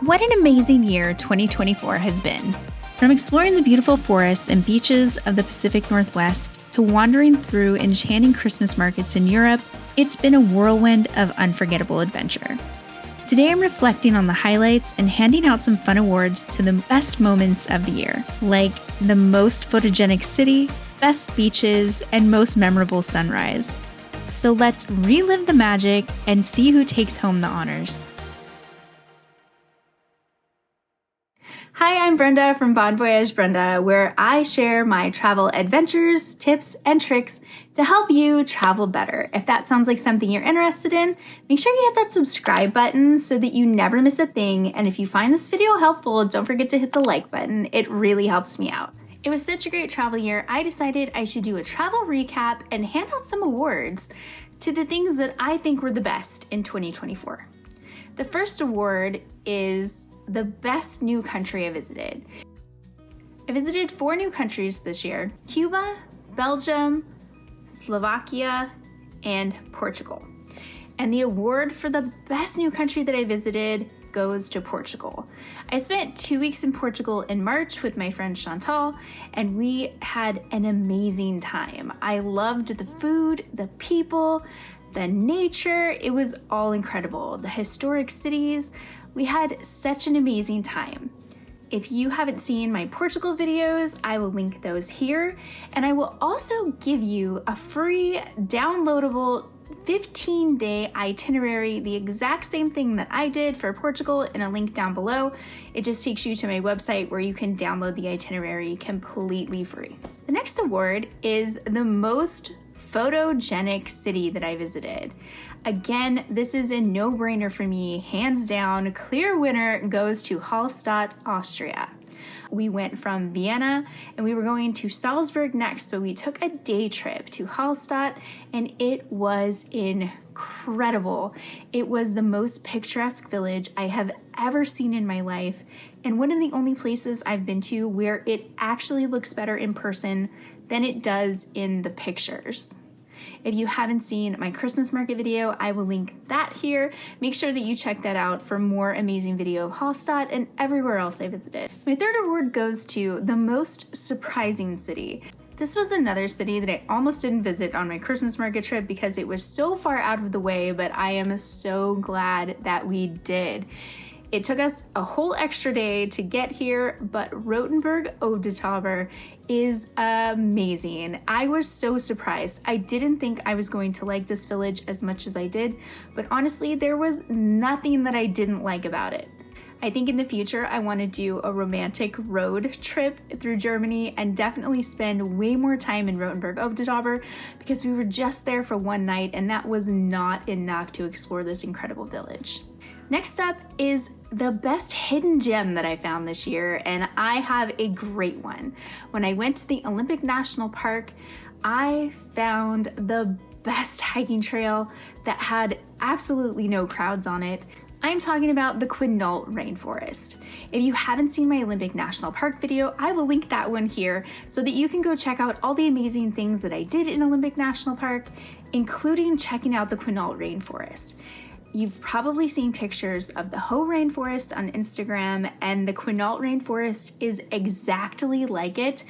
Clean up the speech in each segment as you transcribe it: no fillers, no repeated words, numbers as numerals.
What an amazing year 2024 has been. From exploring the beautiful forests and beaches of the Pacific Northwest to wandering through enchanting Christmas markets in Europe, it's been a whirlwind of unforgettable adventure. Today I'm reflecting on the highlights and handing out some fun awards to the best moments of the year, like the most photogenic city, best beaches, and most memorable sunrise. So let's relive the magic and see who takes home the honors. Hi, I'm Brenda from Voyage, Brenda, where I share my travel adventures, tips, and tricks to help you travel better. If that sounds like something you're interested in, make sure you hit that subscribe button so that you never miss a thing. And if you find this video helpful, don't forget to hit the like button. It really helps me out. It was such a great travel year, I decided I should do a travel recap and hand out some awards to the things that I think were the best in 2024. The first award is the best new country I visited. I visited 4 new countries this year: Cuba, Belgium, Slovakia, and Portugal. And the award for the best new country that I visited goes to Portugal. I spent 2 weeks in Portugal in March with my friend Chantal, and we had an amazing time. I loved the food, the people, the nature. It was all incredible. The historic cities. We had such an amazing time. If you haven't seen my Portugal videos, I will link those here. And I will also give you a free downloadable 15-day itinerary, the exact same thing that I did for Portugal, in a link down below. It just takes you to my website where you can download the itinerary completely free. The next award is the most photogenic city that I visited. Again, this is a no-brainer for me, hands down. Clear winner goes to Hallstatt, Austria. We went from Vienna and we were going to Salzburg next, but we took a day trip to Hallstatt and it was incredible. It was the most picturesque village I have ever seen in my life, and one of the only places I've been to where it actually looks better in person than it does in the pictures. If you haven't seen my Christmas market video, I will link that here. Make sure that you check that out for more amazing video of Hallstatt and everywhere else I visited. My third award goes to the most surprising city. This was another city that I almost didn't visit on my Christmas market trip because it was so far out of the way, but I am so glad that we did. It took us a whole extra day to get here, but Rothenburg Obdachauber is amazing. I was so surprised. I didn't think I was going to like this village as much as I did, but honestly, there was nothing that I didn't like about it. I think in the future, I want to do a romantic road trip through Germany and definitely spend way more time in Rothenburg Obdachauber because we were just there for one night and that was not enough to explore this incredible village. Next up is the best hidden gem that I found this year, and I have a great one. When I went to the Olympic National Park, I found the best hiking trail that had absolutely no crowds on it. I'm talking about the Quinault rainforest. If you haven't seen my Olympic National Park video, I will link that one here so that you can go check out all the amazing things that I did in Olympic National Park, including checking out the Quinault rainforest. You've probably seen pictures of the Hoh rainforest on Instagram, and the Quinault rainforest is exactly like it,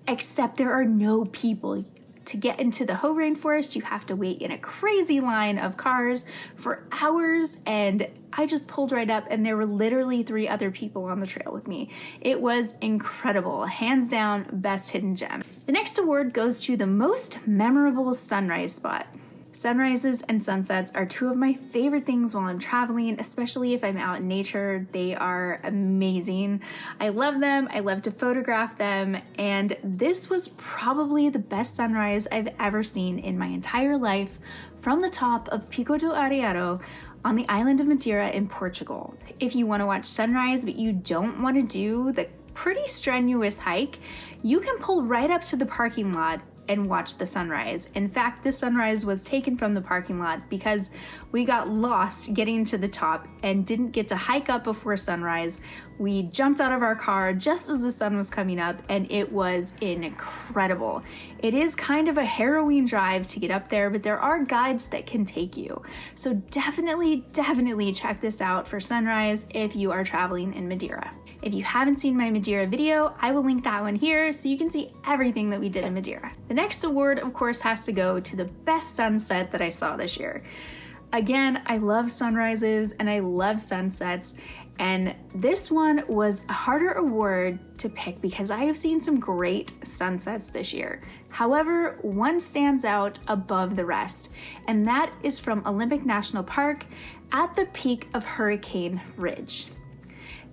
except there are no people. To get into the Hoh rainforest, you have to wait in a crazy line of cars for hours, and I just pulled right up and there were literally 3 other people on the trail with me. It was incredible. Hands down, best hidden gem. The next award goes to the most memorable sunrise spot. Sunrises and sunsets are 2 of my favorite things while I'm traveling, especially if I'm out in nature. They are amazing. I love them. I love to photograph them. And this was probably the best sunrise I've ever seen in my entire life from the top of Pico do Airalo on the island of Madeira in Portugal. If you want to watch sunrise, but you don't want to do the pretty strenuous hike, you can pull right up to the parking lot and watch the sunrise. In fact, the sunrise was taken from the parking lot because we got lost getting to the top and didn't get to hike up before sunrise. We jumped out of our car just as the sun was coming up, and it was incredible. It is kind of a harrowing drive to get up there, but there are guides that can take you. So definitely check this out for sunrise if you are traveling in Madeira. If you haven't seen my Madeira video, I will link that one here so you can see everything that we did in Madeira. The next award, of course, has to go to the best sunset that I saw this year. Again, I love sunrises and I love sunsets, and this one was a harder award to pick because I have seen some great sunsets this year. However, one stands out above the rest, and that is from Olympic National Park at the peak of Hurricane Ridge.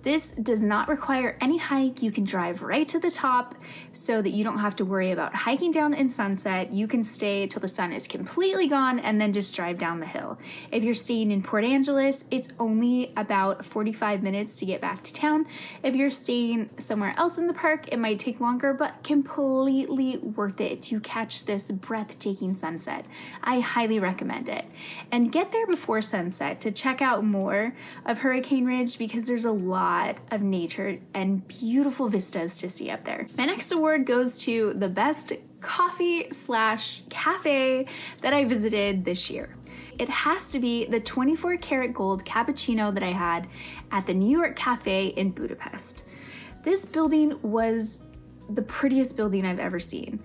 This does not require any hike. You can drive right to the top so that you don't have to worry about hiking down in sunset. You can stay till the sun is completely gone and then just drive down the hill. If you're staying in Port Angeles, it's only about 45 minutes to get back to town. If you're staying somewhere else in the park, it might take longer, but completely worth it to catch this breathtaking sunset. I highly recommend it. And get there before sunset to check out more of Hurricane Ridge because there's a lot of nature and beautiful vistas to see up there. My next award goes to the best coffee/cafe that I visited this year. It has to be the 24 karat gold cappuccino that I had at the New York Cafe in Budapest. This building was the prettiest building I've ever seen.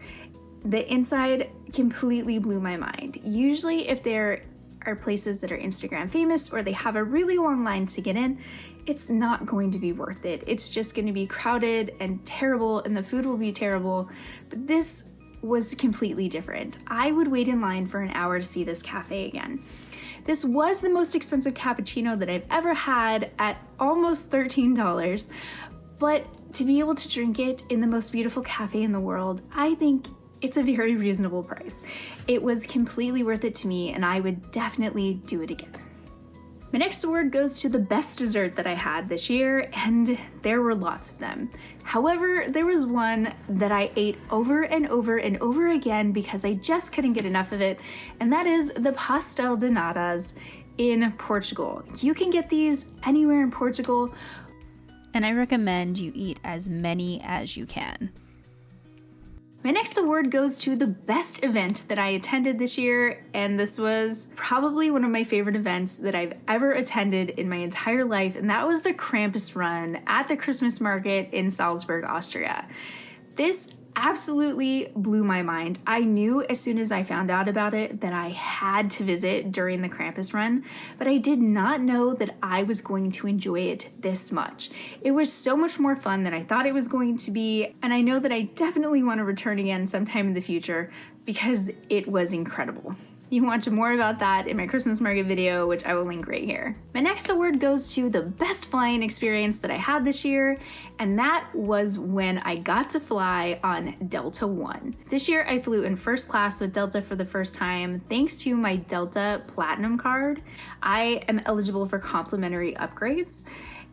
The inside completely blew my mind. Usually if there are places that are Instagram famous or they have a really long line to get in, it's not going to be worth it. It's just going to be crowded and terrible, and the food will be terrible. But this was completely different. I would wait in line for an hour to see this cafe again. This was the most expensive cappuccino that I've ever had at almost $13, but to be able to drink it in the most beautiful cafe in the world, I think it's a very reasonable price. It was completely worth it to me, and I would definitely do it again. My next award goes to the best dessert that I had this year, and there were lots of them. However, there was one that I ate over and over and over again because I just couldn't get enough of it, and that is the pastel de natas in Portugal. You can get these anywhere in Portugal, and I recommend you eat as many as you can. My next award goes to the best event that I attended this year, and this was probably one of my favorite events that I've ever attended in my entire life, and that was the Krampus run at the Christmas market in Salzburg, Austria. This absolutely blew my mind. I knew as soon as I found out about it that I had to visit during the Krampus run, but I did not know that I was going to enjoy it this much. It was so much more fun than I thought it was going to be, and I know that I definitely want to return again sometime in the future because it was incredible. You can watch more about that in my Christmas market video, which I will link right here. My next award goes to the best flying experience that I had this year, and that was when I got to fly on Delta One. This year I flew in first class with Delta for the first time thanks to my Delta Platinum card. I am eligible for complimentary upgrades,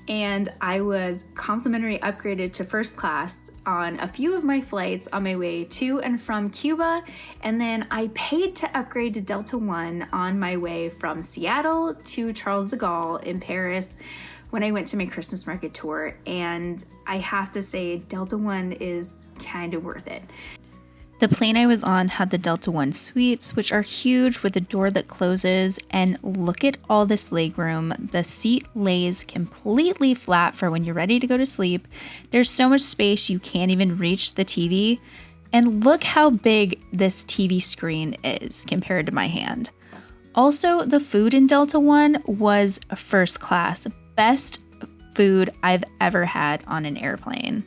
and I was complimentary upgraded to first class on a few of my flights on my way to and from Cuba, and then I paid to upgrade to Delta One on my way from Seattle to Charles de Gaulle in Paris when I went to my Christmas market tour, and I have to say Delta One is kind of worth it. The plane I was on had the Delta One suites, which are huge with a door that closes, and look at all this legroom. The seat lays completely flat for when you're ready to go to sleep. There's so much space you can't even reach the TV, and look how big this TV screen is compared to my hand. Also, the food in Delta One was first class. Best food I've ever had on an airplane.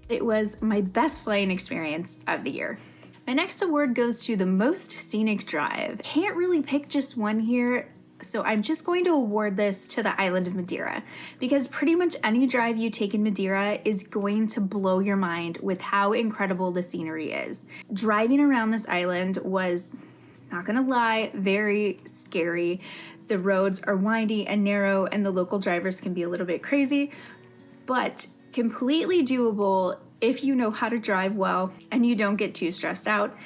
It was my best flying experience of the year. My next award goes to the most scenic drive. Can't really pick just one here, so I'm just going to award this to the island of Madeira because pretty much any drive you take in Madeira is going to blow your mind with how incredible the scenery is. Driving around this island was, not gonna lie, very scary. The roads are windy and narrow, and the local drivers can be a little bit crazy, but completely doable if you know how to drive well and you don't get too stressed out.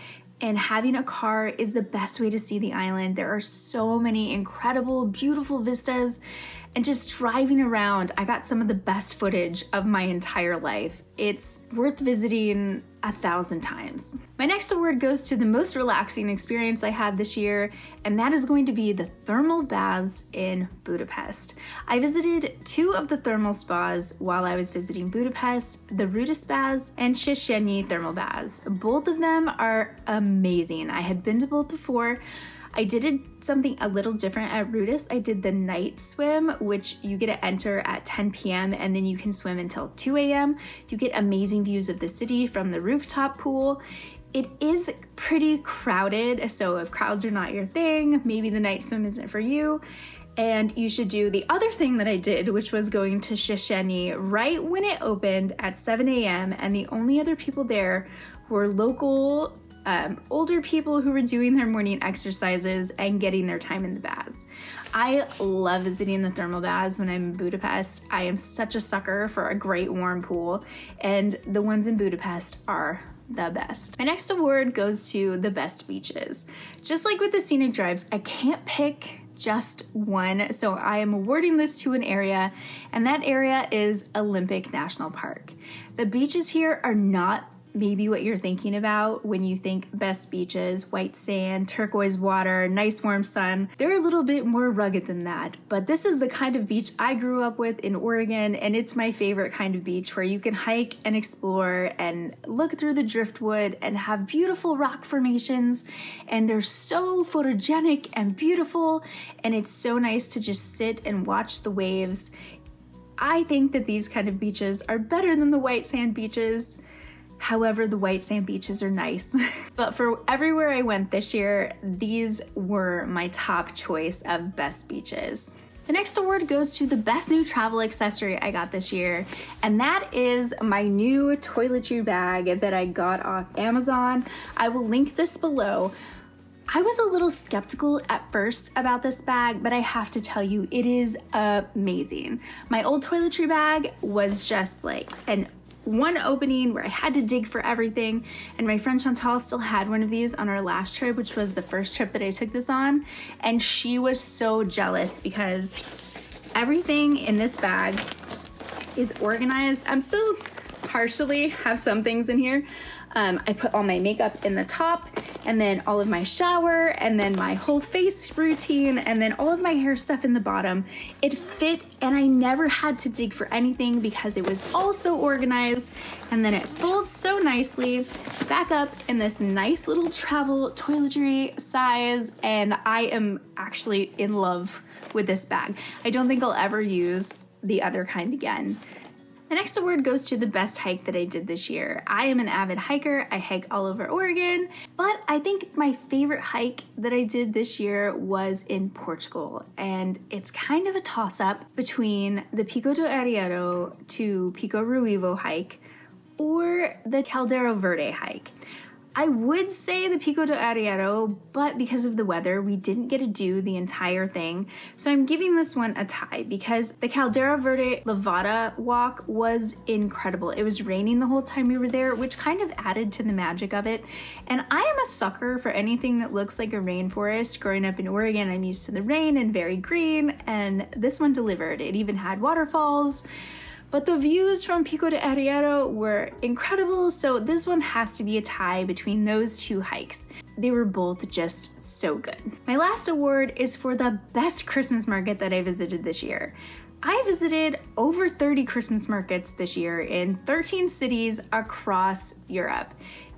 And having a car is the best way to see the island. There are so many incredible, beautiful vistas. And just driving around, I got some of the best footage of my entire life. It's worth visiting 1,000 times. My next award goes to the most relaxing experience I had this year, and that is going to be the thermal baths in Budapest. I visited 2 of the thermal spas while I was visiting Budapest, the Rudis baths and Széchenyi thermal baths. Both of them are amazing. I had been to both before. I did something a little different at Rudis. I did the night swim, which you get to enter at 10 p.m. and then you can swim until 2 a.m. You get amazing views of the city from the rooftop pool. It is pretty crowded, so if crowds are not your thing, maybe the night swim isn't for you. And you should do the other thing that I did, which was going to Széchenyi right when it opened at 7 a.m. And the only other people there were local older people who were doing their morning exercises and getting their time in the baths. I love visiting the thermal baths when I'm in Budapest. I am such a sucker for a great warm pool, and the ones in Budapest are the best. My next award goes to the best beaches. Just like with the scenic drives, I can't pick just one, so I am awarding this to an area, and that area is Olympic National Park. The beaches here are not maybe what you're thinking about when you think best beaches, white sand, turquoise water, nice warm sun. They're a little bit more rugged than that, but this is the kind of beach I grew up with in Oregon, and it's my favorite kind of beach where you can hike and explore and look through the driftwood and have beautiful rock formations, and they're so photogenic and beautiful, and it's so nice to just sit and watch the waves. I think that these kind of beaches are better than the white sand beaches. However, the white sand beaches are nice. But for everywhere I went this year, these were my top choice of best beaches. The next award goes to the best new travel accessory I got this year, and that is my new toiletry bag that I got off Amazon. I will link this below. I was a little skeptical at first about this bag, but I have to tell you, it is amazing. My old toiletry bag was just like one opening where I had to dig for everything, and my friend Chantal still had one of these on our last trip, which was the first trip that I took this on, and she was so jealous because everything in this bag is organized. I'm still partially have some things in here. I put all my makeup in the top, and then all of my shower, and then my whole face routine, and then all of my hair stuff in the bottom. It fit, and I never had to dig for anything because it was all so organized, and then it folds so nicely back up in this nice little travel toiletry size, and I am actually in love with this bag. I don't think I'll ever use the other kind again. The next award goes to the best hike that I did this year. I am an avid hiker. I hike all over Oregon, but I think my favorite hike that I did this year was in Portugal, and it's kind of a toss-up between the Pico do Airalo to Pico Ruivo hike or the Caldeira Verde hike. I would say the Pico do Airalo, but because of the weather, we didn't get to do the entire thing. So I'm giving this one a tie because the Caldeira Verde Levada walk was incredible. It was raining the whole time we were there, which kind of added to the magic of it. And I am a sucker for anything that looks like a rainforest. Growing up in Oregon, I'm used to the rain and very green, and this one delivered. It even had waterfalls. But the views from Pico de Airalo were incredible, so this one has to be a tie between those two hikes. They were both just so good. My last award is for the best Christmas market that I visited this year. I visited over 30 Christmas markets this year in 13 cities across Europe.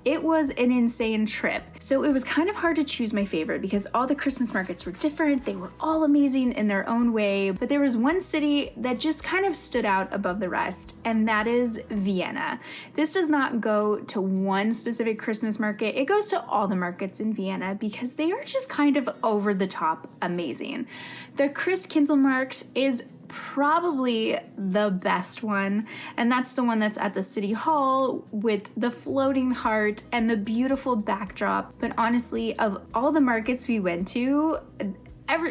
It was an insane trip. So it was kind of hard to choose my favorite because all the Christmas markets were different. They were all amazing in their own way, but there was one city that just kind of stood out above the rest, and that is Vienna. This does not go to one specific Christmas market. It goes to all the markets in Vienna because they are just kind of over the top amazing. The Christkindlmarkt is probably the best one, and that's the one that's at the city hall with the floating heart and the beautiful backdrop. But honestly, of all the markets we went to,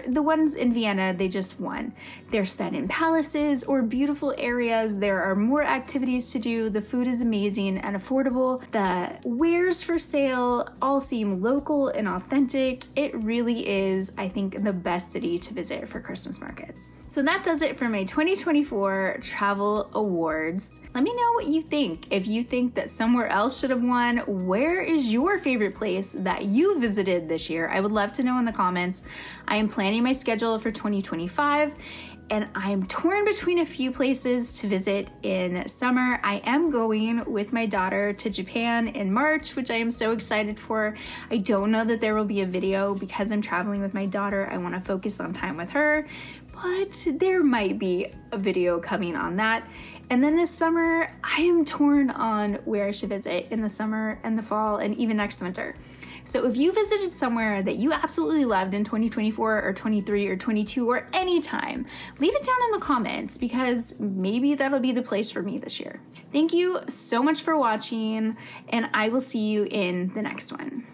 the ones in Vienna, they just won. They're set in palaces or beautiful areas. There are more activities to do. The food is amazing and affordable. The wares for sale all seem local and authentic. It really is, I think, the best city to visit for Christmas markets. So that does it for my 2024 travel awards. Let me know what you think. If you think that somewhere else should have won, where is your favorite place that you visited this year? I would love to know in the comments. I am planning my schedule for 2025 and I'm torn between a few places to visit in summer. I am going with my daughter to Japan in March, which I am so excited for. I don't know that there will be a video because I'm traveling with my daughter. I want to focus on time with her, but there might be a video coming on that. And then this summer, I am torn on where I should visit in the summer and the fall and even next winter. So if you visited somewhere that you absolutely loved in 2024 or 23 or 22 or any time, leave it down in the comments because maybe that'll be the place for me this year. Thank you so much for watching, and I will see you in the next one.